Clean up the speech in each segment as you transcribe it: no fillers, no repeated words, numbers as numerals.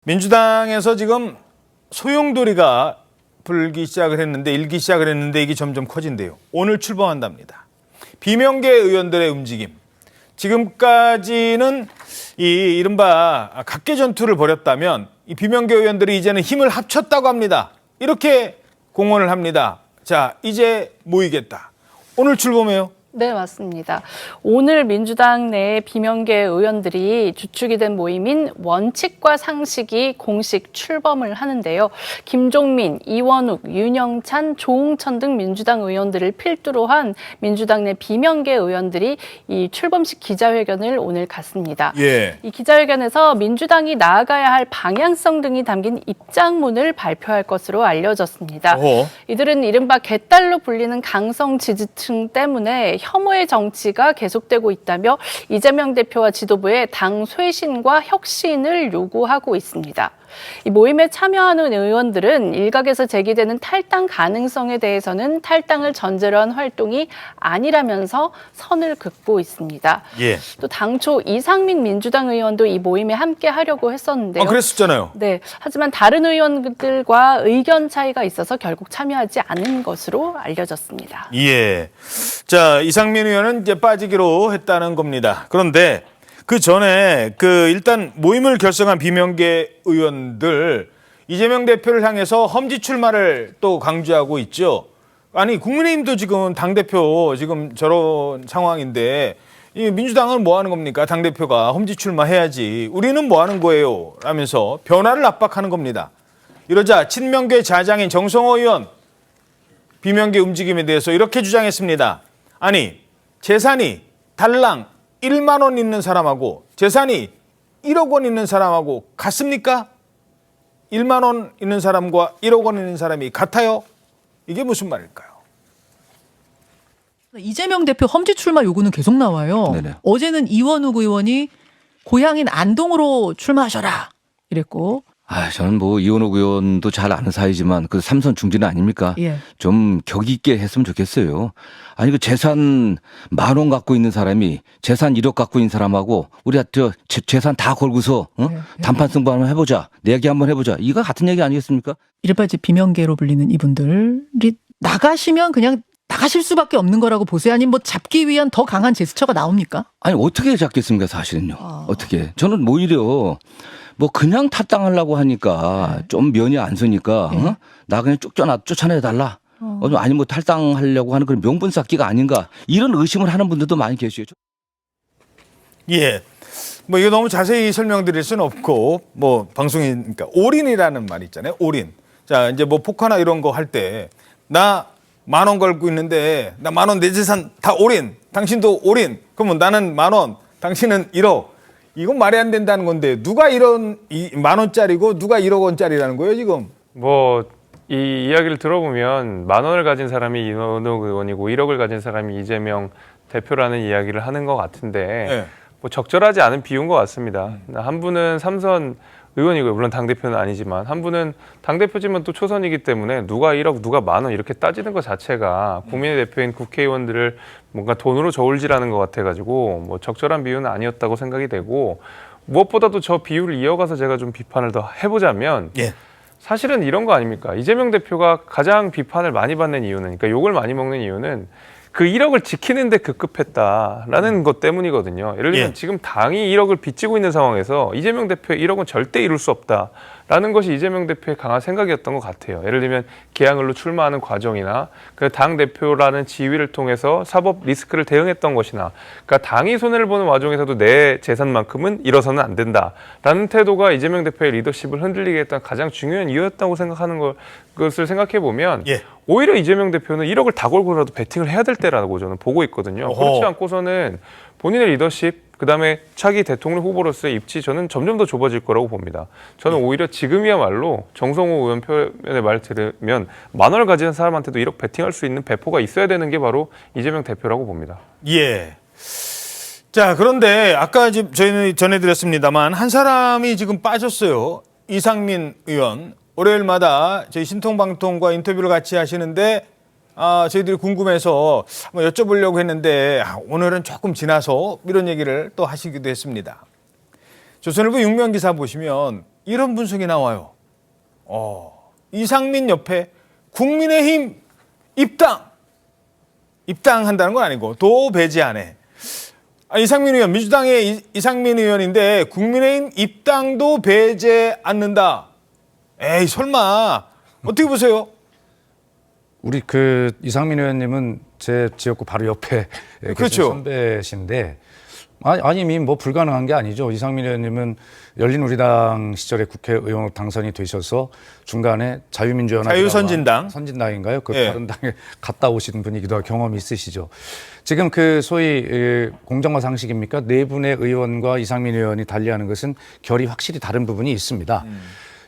민주당에서 지금 소용돌이가 일기 시작을 했는데 이게 점점 커진대요. 오늘 출범한답니다. 비명계 의원들의 움직임. 지금까지는 이 이른바 각계 전투를 벌였다면 이 비명계 의원들이 이제는 힘을 합쳤다고 합니다. 이렇게 공언을 합니다. 자, 이제 모이겠다. 오늘 출범해요. 네, 맞습니다. 오늘 민주당 내 비명계 의원들이 주축이 된 모임인 원칙과 상식이 공식 출범을 하는데요. 김종민, 이원욱, 윤영찬, 조응천 등 민주당 의원들을 필두로 한 민주당 내 비명계 의원들이 이 출범식 기자회견을 오늘 갖습니다. 예. 이 기자회견에서 민주당이 나아가야 할 방향성 등이 담긴 입장문을 발표할 것으로 알려졌습니다. 이들은 이른바 개딸로 불리는 강성 지지층 때문에 혐오의 정치가 계속되고 있다며 이재명 대표와 지도부의 당 쇄신과 혁신을 요구하고 있습니다. 이 모임에 참여하는 의원들은 일각에서 제기되는 탈당 가능성에 대해서는 탈당을 전제로 한 활동이 아니라면서 선을 긋고 있습니다. 예. 또 당초 이상민 민주당 의원도 이 모임에 함께 하려고 했었는데요. 그랬었잖아요. 네. 하지만 다른 의원들과 의견 차이가 있어서 결국 참여하지 않은 것으로 알려졌습니다. 예. 자, 이상민 의원은 이제 빠지기로 했다는 겁니다. 그런데 그 전에 일단 모임을 결성한 비명계 의원들 이재명 대표를 향해서 험지 출마를 또 강조하고 있죠. 아니, 국민의힘도 지금 당대표 지금 저런 상황인데 이 민주당은 뭐 하는 겁니까? 당대표가 험지 출마해야지. 우리는 뭐 하는 거예요? 라면서 변화를 압박하는 겁니다. 이러자 친명계 자장인 정성호 의원 비명계 움직임에 대해서 이렇게 주장했습니다. 아니, 재산이 달랑 1만 원 있는 사람하고 재산이 1억 원 있는 사람하고 같습니까? 1만 원 있는 사람과 1억 원 있는 사람이 같아요? 이게 무슨 말일까요? 이재명 대표 험지 출마 요구는 계속 나와요. 네네. 어제는 이원욱 의원이 고향인 안동으로 출마하셔라 이랬고. 저는 뭐 이원욱 의원도 잘 아는 사이지만 그 삼선 중진 아닙니까? 예. 좀 격이 있게 했으면 좋겠어요. 아니 그 재산 10,000원 갖고 있는 사람이 재산 1억 갖고 있는 사람하고 우리 재산 다 걸고서 단판 승부 한번 해보자. 내기 한번 해보자. 이거 같은 얘기 아니겠습니까? 이른바 이제 비명계로 불리는 이분들이 나가시면 그냥 나가실 수밖에 없는 거라고 보세요? 아니면 뭐 잡기 위한 더 강한 제스처가 나옵니까? 아니 어떻게 잡겠습니까 사실은요. 어떻게. 저는 오히려 뭐 그냥 탈당하려고 하니까 좀 면이 안 서니까 나 그냥 쫓아내달라. 아니 뭐 탈당하려고 하는 그런 명분 쌓기가 아닌가 이런 의심을 하는 분들도 많이 계시죠. 예. 뭐 이거 너무 자세히 설명드릴 수는 없고 뭐 방송이니까 올인이라는 말 있잖아요. 올인. 자, 이제 뭐 포커나 이런 거 할 때 나 10,000원 걸고 있는데 나 10,000원 내 재산 다 올인. 당신도 올인. 그러면 나는 10,000원, 당신은 1억. 이건 말이 안 된다는 건데 누가 이런 10,000원짜리고 누가 1억 원짜리라는 거예요 지금? 뭐 이 이야기를 들어보면 10,000원을 가진 사람이 이원욱 의원이고 1억을 가진 사람이 이재명 대표라는 이야기를 하는 것 같은데 네. 뭐 적절하지 않은 비유인 것 같습니다. 한 분은 삼선 의원이고요. 물론 당대표는 아니지만 한 분은 당대표지만 또 초선이기 때문에 누가 1억 누가 10,000원 이렇게 따지는 것 자체가 국민의 대표인 국회의원들을 뭔가 돈으로 저울질하는 것 같아가지고 뭐 적절한 비유는 아니었다고 생각이 되고 무엇보다도 저 비유를 이어가서 제가 좀 비판을 더 해보자면 예. 사실은 이런 거 아닙니까? 이재명 대표가 가장 비판을 많이 받는 이유는 그러니까 욕을 많이 먹는 이유는 그 1억을 지키는 데 급급했다라는 것 때문이거든요. 예를 들면 지금 당이 1억을 빚지고 있는 상황에서 이재명 대표의 1억은 절대 이룰 수 없다라는 것이 이재명 대표의 강한 생각이었던 것 같아요. 예를 들면 계양을로 출마하는 과정이나 그 당 대표라는 지위를 통해서 사법 리스크를 대응했던 것이나 그러니까 당이 손해를 보는 와중에서도 내 재산만큼은 잃어서는 안 된다라는 태도가 이재명 대표의 리더십을 흔들리게 했던 가장 중요한 이유였다고 생각하는 것을 생각해 보면 오히려 이재명 대표는 1억을 다 걸고라도 베팅을 해야 될 때라고 저는 보고 있거든요. 그렇지 않고서는 본인의 리더십, 그다음에 차기 대통령 후보로서의 입지 저는 점점 더 좁아질 거라고 봅니다. 저는 오히려 지금이야말로 정성호 의원 표현의 말 들으면 10,000원을 가진 사람한테도 1억 베팅할 수 있는 배포가 있어야 되는 게 바로 이재명 대표라고 봅니다. 예. 자, 그런데 아까 지금 저희는 전해드렸습니다만 한 사람이 지금 빠졌어요. 이상민 의원. 월요일마다 저희 신통방통과 인터뷰를 같이 하시는데 저희들이 궁금해서 한번 여쭤보려고 했는데 오늘은 조금 지나서 이런 얘기를 또 하시기도 했습니다. 조선일보 육면 기사 보시면 이런 분석이 나와요. 이상민 옆에 국민의힘 입당한다는 건 아니고 도 배제 안에. 이상민 의원, 민주당의 이상민 의원인데 국민의힘 입당도 배제 않는다. 에이 설마. 어떻게 보세요? 우리 그 이상민 의원님은 제 지역구 바로 옆에 계신 그렇죠. 선배신데 아니 뭐 불가능한 게 아니죠. 이상민 의원님은 열린우리당 시절에 국회의원으로 당선이 되셔서 중간에 자유민주연합 선진당인가요? 그 예. 다른 당에 갔다 오신 분이기도 하고 경험이 있으시죠. 지금 그 소위 공정과 상식입니까? 네 분의 의원과 이상민 의원이 달리하는 것은 결이 확실히 다른 부분이 있습니다.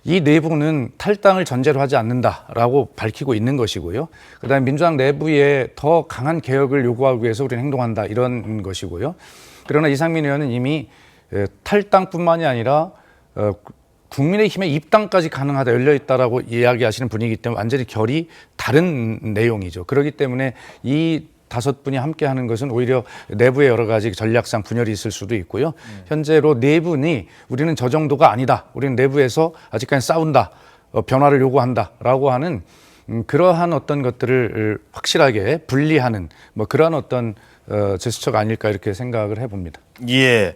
이 내부는 탈당을 전제로 하지 않는다라고 밝히고 있는 것이고요. 그다음에 민주당 내부에 더 강한 개혁을 요구하기 위해서 우리는 행동한다 이런 것이고요. 그러나 이상민 의원은 이미 탈당뿐만이 아니라 국민의힘의 입당까지 가능하다 열려있다라고 이야기하시는 분이기 때문에 완전히 결이 다른 내용이죠. 그렇기 때문에 이 5분이 함께하는 것은 오히려 내부의 여러 가지 전략상 분열이 있을 수도 있고요. 현재로 네 분이 우리는 저 정도가 아니다. 우리는 내부에서 아직까지 싸운다. 변화를 요구한다라고 하는 그러한 어떤 것들을 확실하게 분리하는 뭐 그러한 어떤 제스처가 아닐까 이렇게 생각을 해봅니다. 예.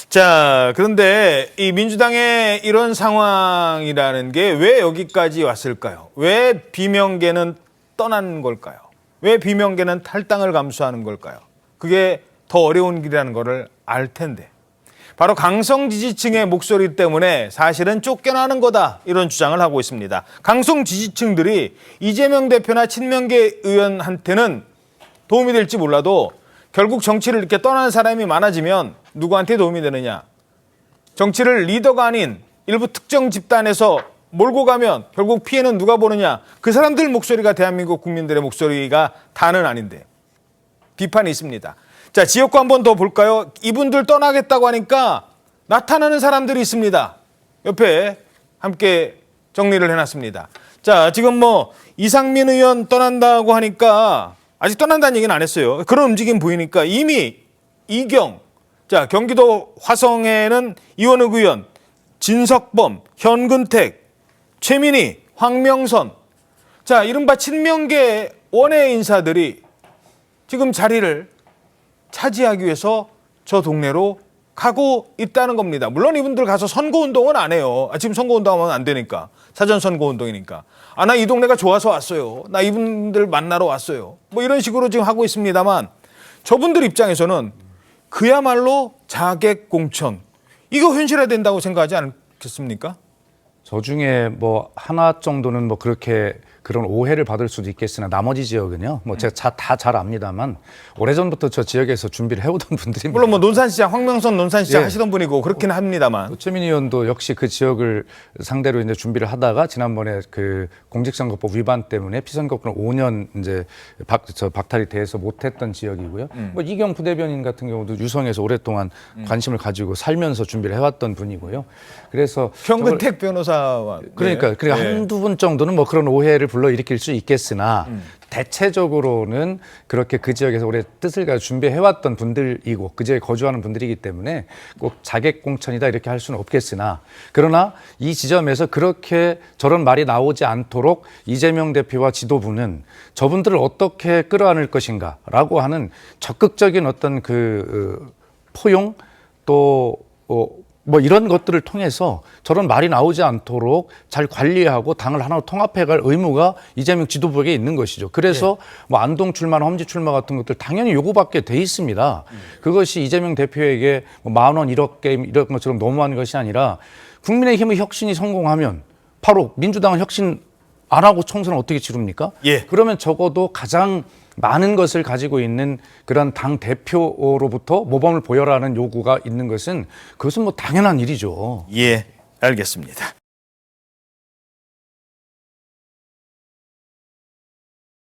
자, 그런데 이 민주당의 이런 상황이라는 게 왜 여기까지 왔을까요? 왜 비명계는 떠난 걸까요? 왜 비명계는 탈당을 감수하는 걸까요? 그게 더 어려운 길이라는 거를 알 텐데. 바로 강성 지지층의 목소리 때문에 사실은 쫓겨나는 거다 이런 주장을 하고 있습니다. 강성 지지층들이 이재명 대표나 친명계 의원한테는 도움이 될지 몰라도 결국 정치를 이렇게 떠나는 사람이 많아지면 누구한테 도움이 되느냐. 정치를 리더가 아닌 일부 특정 집단에서 몰고 가면 결국 피해는 누가 보느냐. 그 사람들 목소리가 대한민국 국민들의 목소리가 다는 아닌데. 비판이 있습니다. 자, 지역구 한 번 더 볼까요? 이분들 떠나겠다고 하니까 나타나는 사람들이 있습니다. 옆에 함께 정리를 해놨습니다. 자, 지금 뭐 이상민 의원 떠난다고 하니까 아직 떠난다는 얘기는 안 했어요. 그런 움직임 보이니까 이미 이경, 자, 경기도 화성에는 이원욱 의원, 진석범, 현근택, 최민희, 황명선, 자, 이른바 친명계 원외 인사들이 지금 자리를 차지하기 위해서 저 동네로 가고 있다는 겁니다. 물론 이분들 가서 선거운동은 안 해요. 지금 선거운동하면 안 되니까. 사전 선거운동이니까. 나 이 동네가 좋아서 왔어요. 나 이분들 만나러 왔어요. 뭐 이런 식으로 지금 하고 있습니다만 저분들 입장에서는 그야말로 자객공천. 이거 현실화된다고 생각하지 않겠습니까? 저 중에 뭐 하나 정도는 뭐 그렇게 그런 오해를 받을 수도 있겠으나 나머지 지역은요. 뭐 제가 다 잘 압니다만 오래전부터 저 지역에서 준비를 해오던 분들입니다. 물론 뭐 논산시장, 황명선 논산시장 예. 하시던 분이고 그렇긴 합니다만. 최민희 의원도 역시 그 지역을 상대로 이제 준비를 하다가 지난번에 그 공직선거법 위반 때문에 피선거권 5년 이제 박탈이 돼서 못했던 지역이고요. 뭐 이경 부대변인 같은 경우도 유성에서 오랫동안 관심을 가지고 살면서 준비를 해왔던 분이고요. 그래서 현근택 변호사와 그러니까 네. 한두 분 정도는 뭐 그런 오해를 불러일으킬 수 있겠으나 대체적으로는 그렇게 그 지역에서 오래 뜻을 가지고 준비해왔던 분들이고 그 지역에 거주하는 분들이기 때문에 꼭 자객공천이다 이렇게 할 수는 없겠으나 그러나 이 지점에서 그렇게 저런 말이 나오지 않도록 이재명 대표와 지도부는 저분들을 어떻게 끌어안을 것인가라고 하는 적극적인 어떤 그 포용 또 뭐 이런 것들을 통해서 저런 말이 나오지 않도록 잘 관리하고 당을 하나로 통합해갈 의무가 이재명 지도부에게 있는 것이죠. 그래서 뭐 안동 출마나 험지 출마 같은 것들 당연히 요구받게 돼 있습니다. 그것이 이재명 대표에게 뭐 10,000원 1억 게임 이런 것처럼 너무한 것이 아니라 국민의힘의 혁신이 성공하면 바로 민주당은 혁신 안 하고 총선을 어떻게 치릅니까? 예. 그러면 적어도 가장 많은 것을 가지고 있는 그런 당 대표로부터 모범을 보여라는 요구가 있는 것은 그것은 뭐 당연한 일이죠. 예, 알겠습니다.